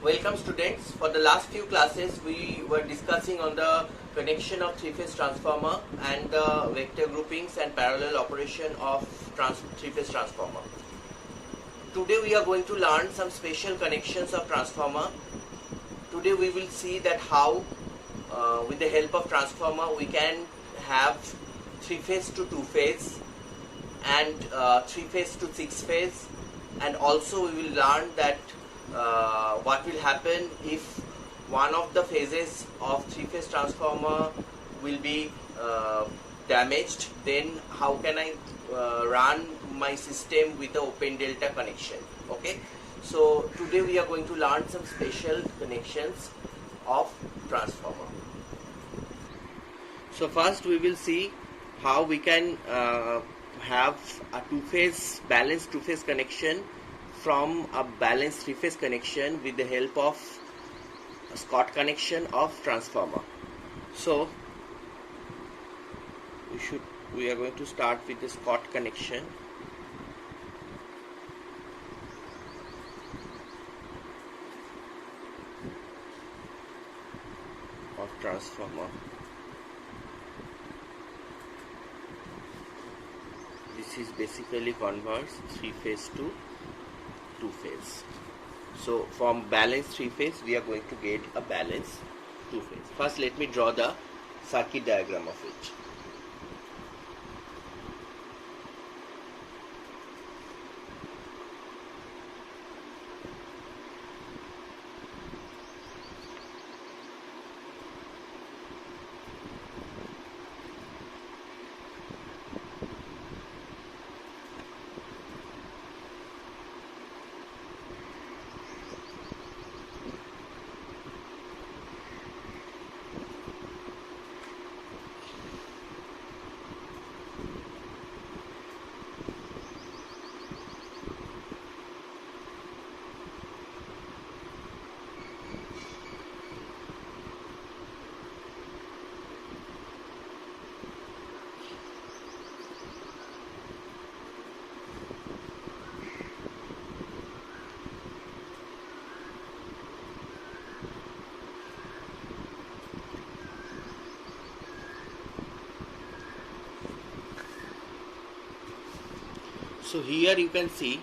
Welcome students. For the last few classes we were discussing on the connection of three-phase transformer and the vector groupings and parallel operation of three-phase transformer. Today we are going to learn some special connections of transformer. Today we will see that how with the help of transformer we can have three-phase to two-phase and three-phase to six-phase, and also we will learn that what will happen if one of the phases of three-phase transformer will be damaged, then how can I run my system with the open delta connection. Okay, so today we are going to learn some special connections of transformer. So first we will see how we can have a balanced two-phase connection from a balanced three-phase connection with the help of a Scott connection of transformer. So we are going to start with the Scott connection. Of transformer. This is basically converts three-phase to two-phase. So from balanced three-phase we are going to get a balanced two-phase. First let me draw the circuit diagram of it. So here you can see,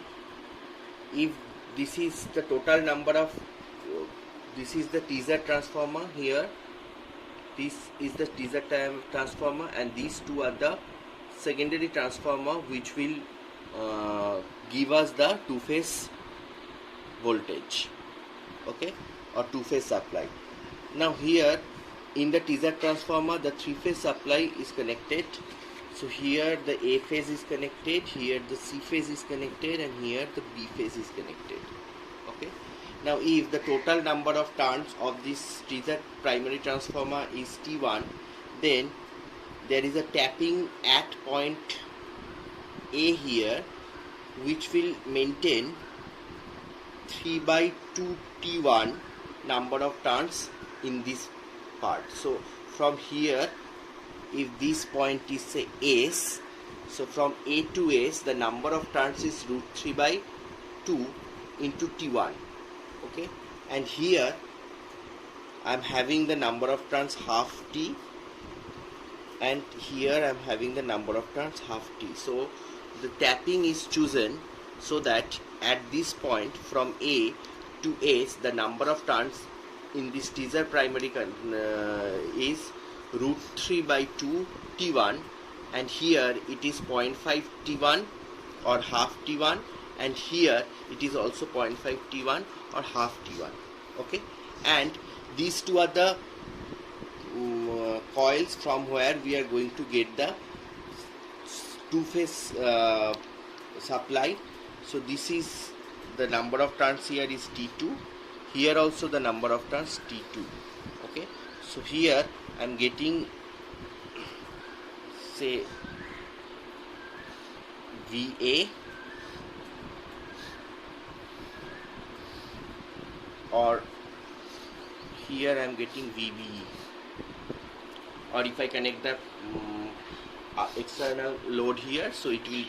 if this is the total number of, this is the TZ transformer here, this is the TZ transformer, and these two are the secondary transformer which will give us the two-phase voltage, okay, or two-phase supply. Now here in the TZ transformer the three-phase supply is connected. So here the A phase is connected, here the C phase is connected, and here the B phase is connected. Okay. Now if the total number of turns of this TZ primary transformer is T1, then there is a tapping at point A here which will maintain 3/2 T1 number of turns in this part. So from here, if this point is say S, so from A to S the number of turns is √3/2 into T1. Okay, and here I am having the number of turns half T, and here I am having the number of turns half T. So the tapping is chosen so that at this point from A to S the number of turns in this TZ primary is √3/2 T1, and here it is 0.5 T1 or half T1, and here it is also 0.5 T1 or half T1. Okay, and these two are the coils from where we are going to get the two-phase supply. So this is the number of turns here is T2, here also the number of turns T2. Okay, so here I am getting say VA, or here I am getting VBE, or if I connect the external load here, so it will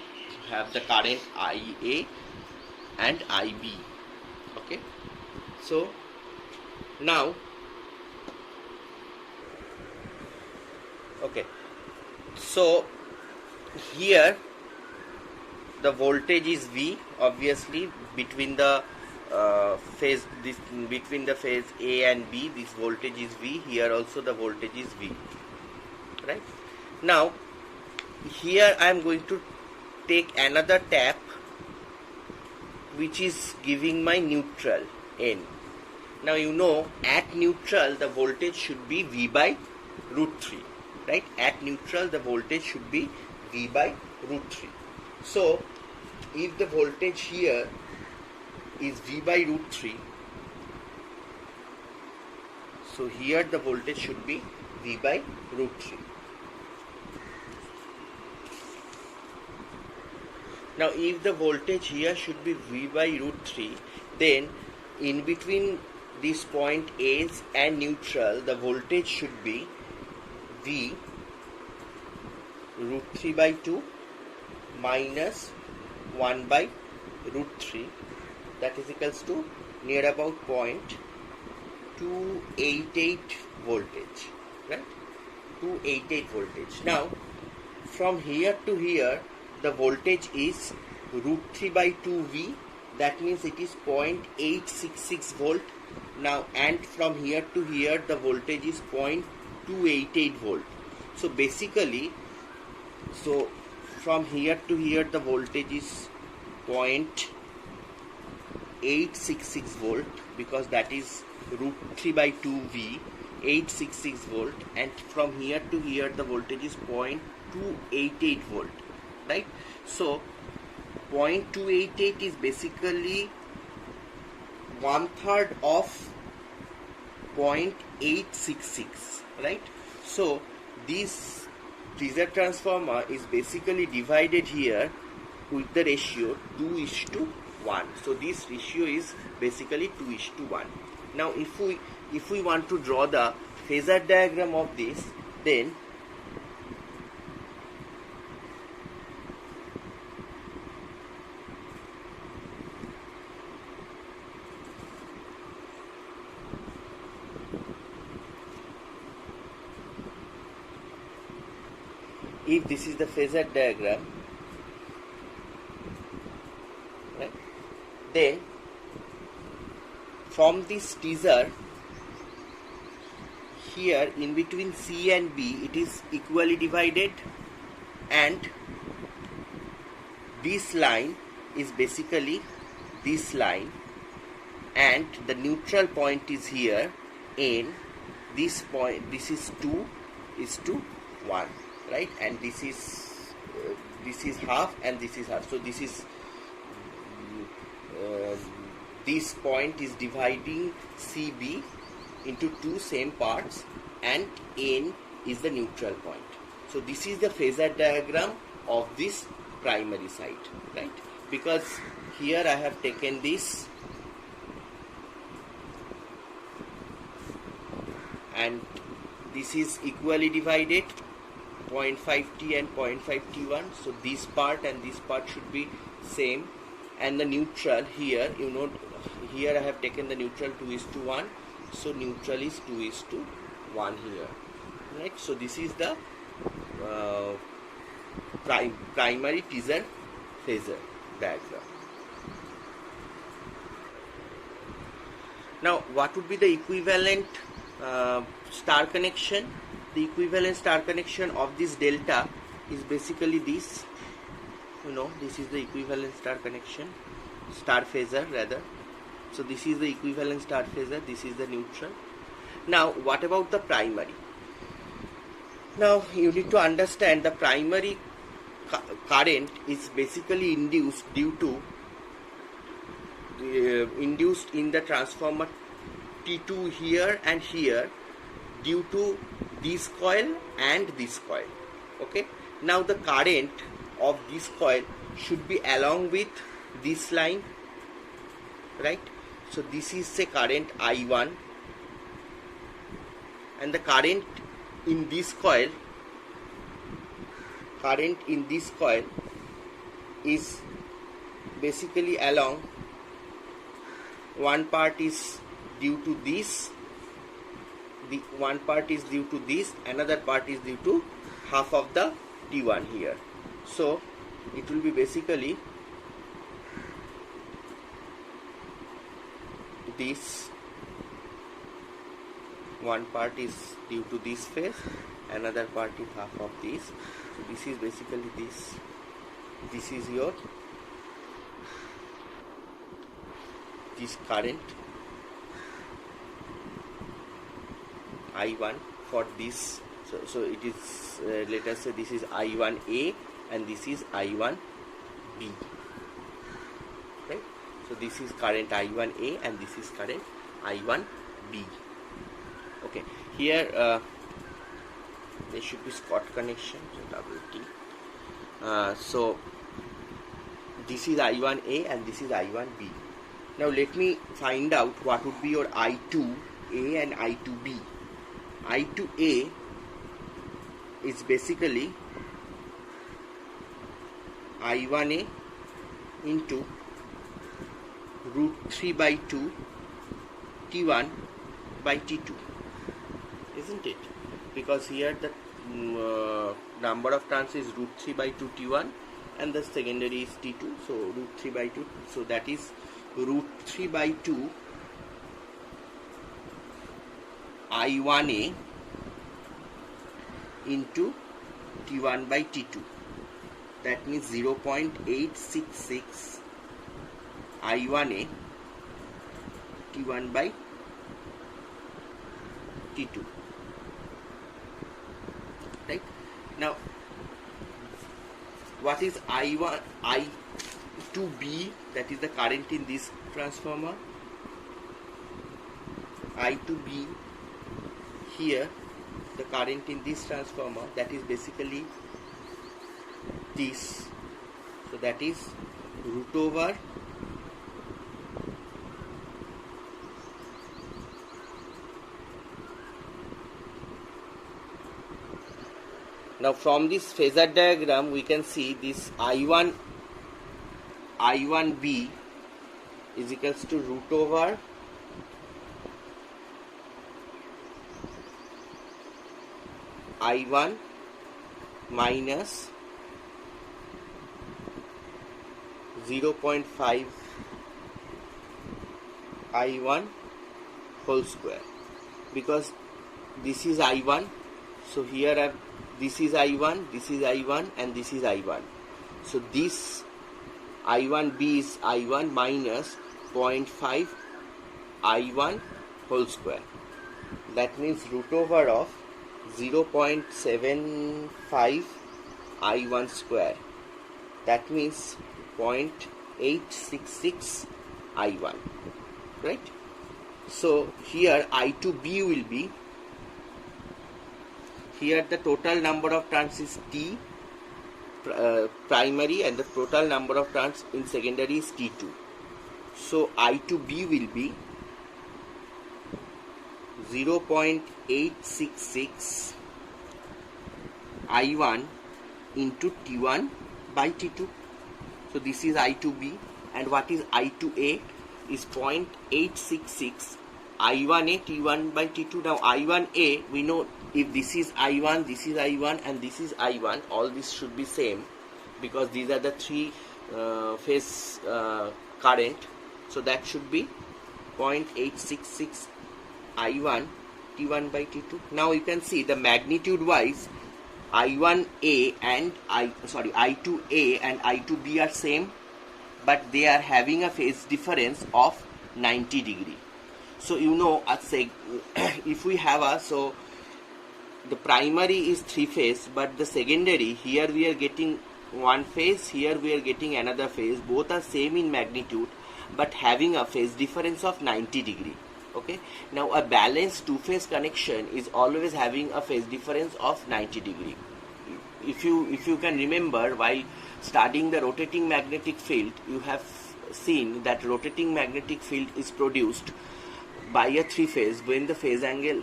have the current IA and IB. Okay, so Now, okay, so here the voltage is V, obviously between the phase, this between the phase A and B, this voltage is V. Here also the voltage is V, right? Now here I am going to take another tap which is giving my neutral N. Now you know at neutral the voltage should be V by root 3, right? At neutral the voltage should be V by root 3. So if the voltage here is V by root 3, so here the voltage should be V by root 3. Now if the voltage here should be V by root 3, then in between this point A and neutral the voltage should be V root 3 by 2 minus 1 by root 3, that is equals to near about 0.288 voltage, right? 288 voltage. Now from here to here the voltage is root 3 by 2V, that means it is 0.866 volt. Now and from here to here the voltage is 0.288 volt. So basically, so from here to here the voltage is 0.866 volt, because that is root 3 by 2V, 866 volt, and from here to here the voltage is 0.288 volt, right? So 0.288 is basically 1/3 of 0.866, right? So this Phasor transformer is basically divided here with the ratio 2:1. So this ratio is basically 2:1. Now if we want to draw the phasor diagram of this, then if this is the phasor diagram, right, then from this teaser here in between C and B it is equally divided, and this line is basically this line, and the neutral point is here in this point. This is 2 is to 1, right? And this is half and this is half. So this is this point is dividing CB into two same parts, and N is the neutral point. So this is the phasor diagram of this primary side, right? Because here I have taken this and this is equally divided 0.5T and 0.5T1. So this part and this part should be same, and the neutral here, you know, here I have taken the neutral 2:1, so neutral is 2:1 here, right? So this is the primary teaser phasor diagram. Now what would be the equivalent star connection? The equivalent star connection of this delta is basically this, you know, this is the equivalent star connection, star phasor rather. So this is the equivalent star phasor, this is the neutral. Now what about the primary? Now you need to understand the primary current is basically induced due to induced in the transformer T2 here and here due to this coil and this coil. Okay, now the current of this coil should be along with this line, right? So this is say current I1, and the current in this coil is basically along, one part is due to this the one part is due to this, another part is due to half of the T1 here. So it will be basically this one part is due to this phase, another part is half of this. So this is basically this. This is your this current I1 for this. So it is let us say this is I1A and this is I1B, right? So this is current I1A and this is current I1B. Okay, here there should be Scott connection, so WT. So this is I1A and this is I1B. Now let me find out what would be your I2A and I2B. I2A is basically I1A into root 3 by 2 T1 by T2, isn't it? Because here the number of turns is root 3 by 2 T1 and the secondary is T2, so root 3 by 2, so that is root 3 by 2 I1A into T1 by T2. That means 0.866 I1A T1 by T2. Right? Now, what is I1, I2B? That is the current in this transformer. I2B here, the current in this transformer, that is basically this. So that is root over now from this phasor diagram we can see this I1B is equals to root over I1 minus 0.5 I1 whole square, because this is I1, so here this is I1, this is I1 and this is I1. So this I1B is I1 minus 0.5 I1 whole square. That means root over of 0.75 I1 square. That means 0.866 I1, right? So here I2B will be, here the total number of turns is T primary and the total number of turns in secondary is T2. So I2B will be 0.866 I1 into T1 by T2. So this is I2B, and what is I2A is 0.866 I1A T1 by T2. Now I1A, we know if this is I1, this is I1 and this is I1, all this should be same because these are the three phase current. So that should be 0.866 I1 T1 by T2. Now you can see the magnitude wise I1A and I2A and I2B are same, but they are having a phase difference of 90 degree. So you know, if we have a, so the primary is three phase, but the secondary, here we are getting one phase, here we are getting another phase. Both are same in magnitude, but having a phase difference of 90 degree. Okay. Now a balanced two-phase connection is always having a phase difference of 90 degree. If you can remember, while studying the rotating magnetic field, you have seen that rotating magnetic field is produced by a three-phase when the phase angle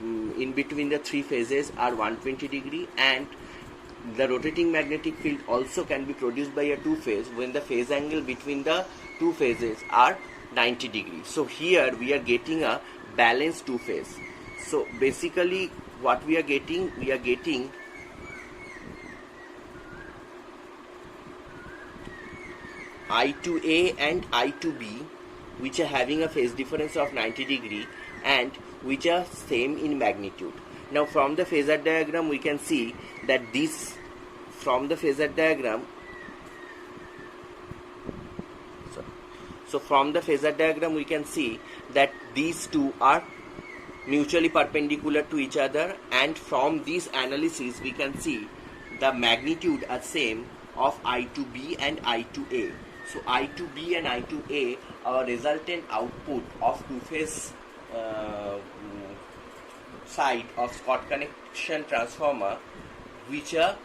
in between the three phases are 120 degree, and the rotating magnetic field also can be produced by a two-phase when the phase angle between the two phases are 90 degrees. So here we are getting a balanced two-phase. So basically what we are getting I to A and I to B, which are having a phase difference of 90 degree and which are same in magnitude. Now from the phasor diagram we can see that from the phasor diagram we can see that these two are mutually perpendicular to each other, and from this analysis we can see the magnitude are same of I to B and I to A. So I to B and I to A are resultant output of two-phase side of Scott connection transformer, which are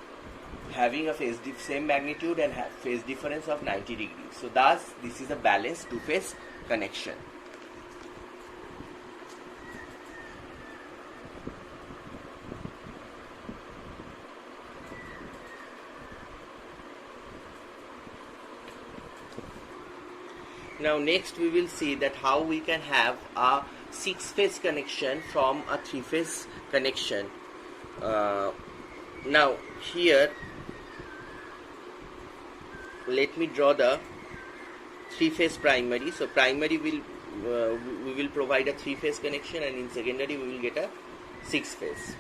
having a same magnitude and have phase difference of 90 degrees. So thus this is a balanced two-phase connection. Now next we will see that how we can have a 6-phase connection from a 3-phase connection. Now here let me draw the 3-phase primary. So primary we will provide a 3-phase connection, and in secondary we will get a 6-phase.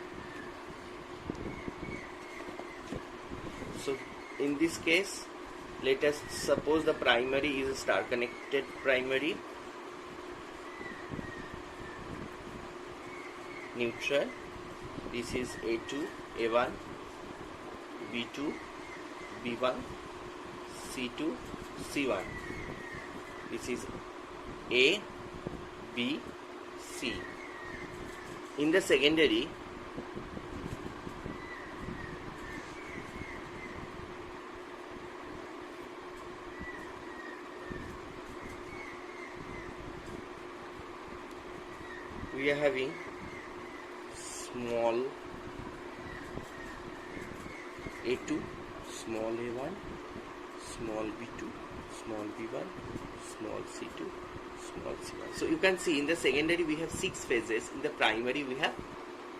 So in this case, let us suppose the primary is a star connected primary, neutral. This is A2, A1, B2, B1, C2, C1. This is A, B, C. In the secondary, we are having small A2, small A1, small B2, small B1, small C2, small C1. So you can see in the secondary we have 6 phases, in the primary we have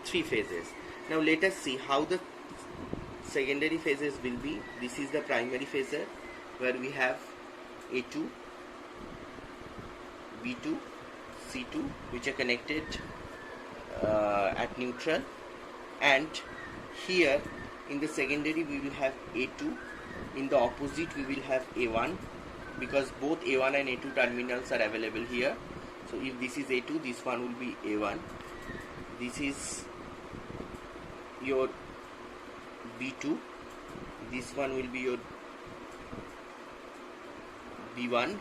3 phases. Now let us see how the secondary phases will be. This is the primary phasor where we have A2, B2, C2 which are connected at neutral, and here in the secondary we will have A2, in the opposite we will have A1, because both A1 and A2 terminals are available here. So if this is A2, this one will be A1, this is your B2, this one will be your B1,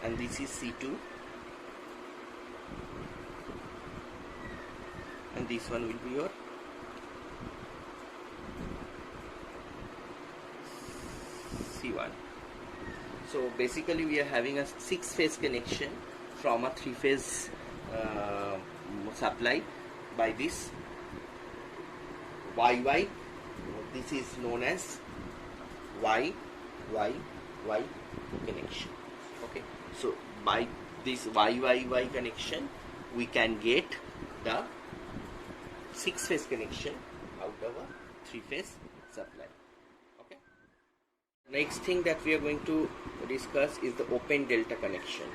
and this is C2, and this one will be your C1. So basically we are having a 6-phase connection from a 3-phase supply by this YY. This is known as YYY connection. Okay, so by this YYY connection we can get the 6-phase connection out of a 3-phase supply. Okay. Next thing that we are going to discuss is the open delta connection.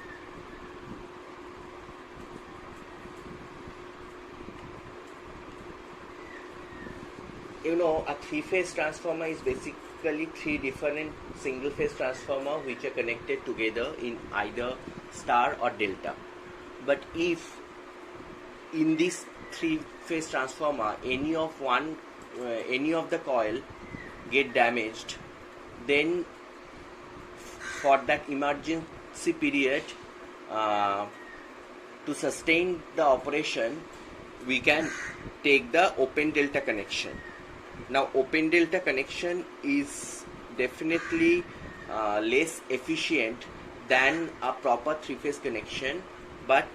You know, a 3-phase transformer is basically 3 different single-phase transformer which are connected together in either star or delta. But if in this 3-phase transformer any of the coil get damaged, then for that emergency period to sustain the operation we can take the open delta connection. Now open delta connection is definitely less efficient than a proper 3-phase connection, but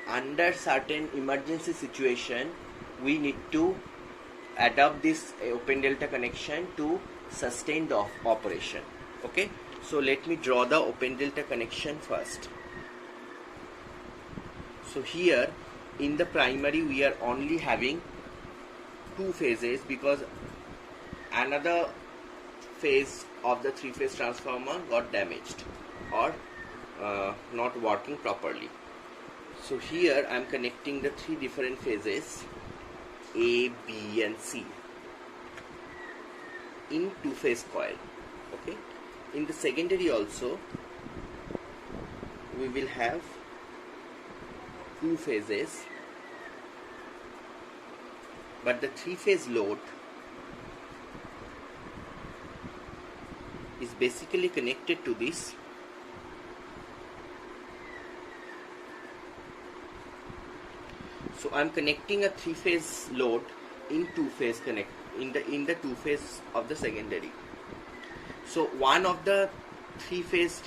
under certain emergency situation we need to adopt this open delta connection to sustain the operation. Okay, so let me draw the open delta connection first. So here in the primary we are only having two phases because another phase of the three-phase transformer got damaged or not working properly. So here I am connecting the three different phases A, B and C in two-phase coil. Okay. In the secondary also we will have two phases, but the three-phase load is basically connected to this so I am connecting a three-phase load in two-phase connect in the two-phase of the secondary. So one of the phase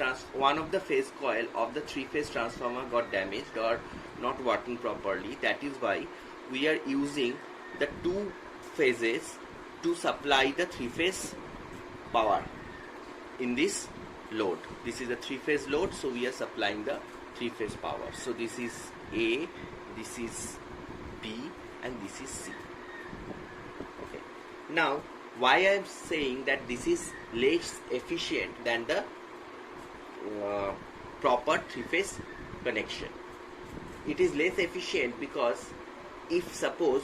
coil of the three-phase transformer got damaged or not working properly. That is why we are using the two phases to supply the three-phase power in this load. This is a three-phase load, so we are supplying the three-phase power. So this is A, this is B and this is C. Okay. Now why I am saying that this is less efficient than the proper three-phase connection. It is less efficient because if suppose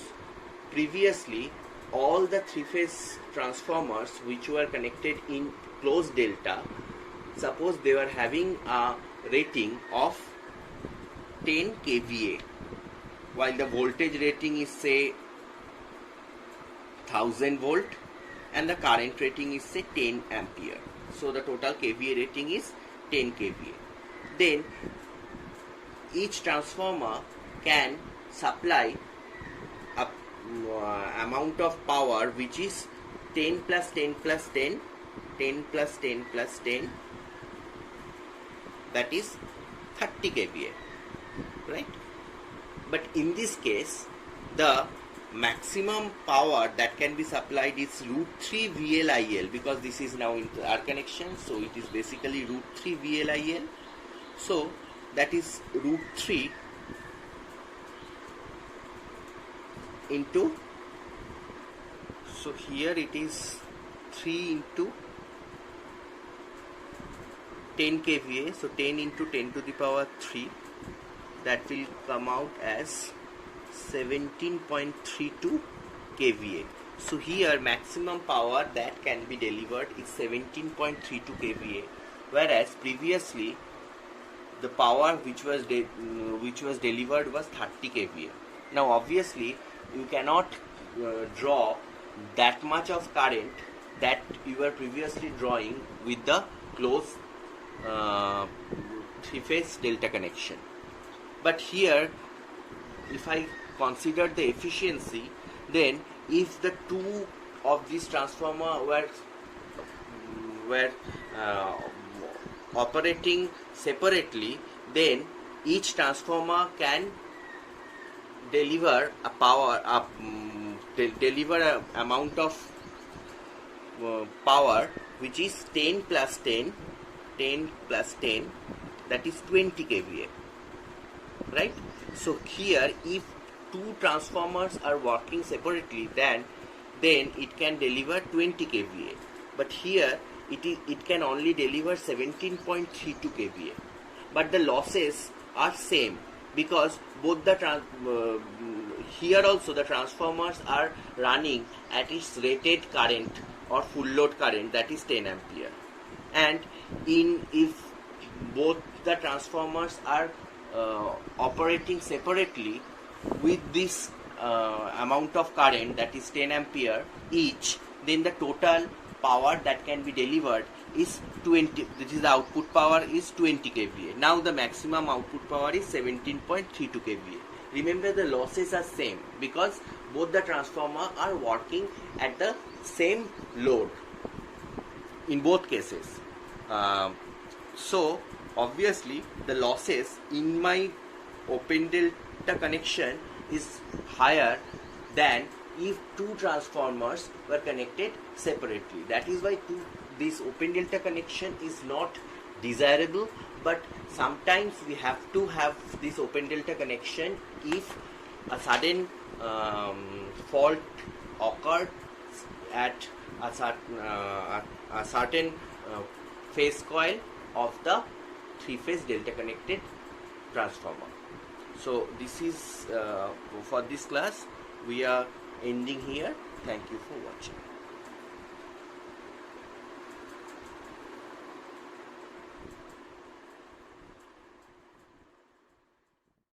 previously all the three-phase transformers which were connected in closed delta, suppose they were having a rating of 10 kVA while the voltage rating is say 1000 volt and the current rating is say 10 ampere. So the total kVA rating is 10 kVA. Then each transformer can supply a amount of power which is 10 plus 10 plus 10, 10 plus 10 plus 10, that is 30 kVA, right? But in this case the maximum power that can be supplied is root 3 VLIL, because this is now into our connection, so it is basically root 3 VLIL. So that is root 3 into, so here it is 3 into 10 kVA, so 10 into 10 to the power 3, that will come out as 17.32 kVA. So here maximum power that can be delivered is 17.32 kVA, whereas previously the power which was delivered was 30 kVA. Now obviously you cannot draw that much of current that you were previously drawing with the closed three-phase delta connection. But here if I consider the efficiency, then if the two of these transformer were operating separately, then each transformer can deliver a power deliver a amount of power which is 10 plus 10, 10 plus 10, that is 20 kVA, right? So here if two transformers are working separately, then it can deliver 20 kVA, but here it can only deliver 17.32 kVA, but the losses are same because both the here also the transformers are running at its rated current or full load current, that is 10 ampere, and if both the transformers are operating separately with this amount of current, that is 10 ampere each, then the total power that can be delivered is 20, this is the output power is 20 kVA. Now the maximum output power is 17.32 kVA. Remember the losses are same because both the transformer are working at the same load in both cases. So obviously the losses in my open delta connection is higher than if two transformers were connected separately. That is why this open delta connection is not desirable, but sometimes we have to have this open delta connection if a sudden fault occurred at a certain phase coil of the three-phase delta connected transformer. So this is for this class. We are ending here. Thank you for watching.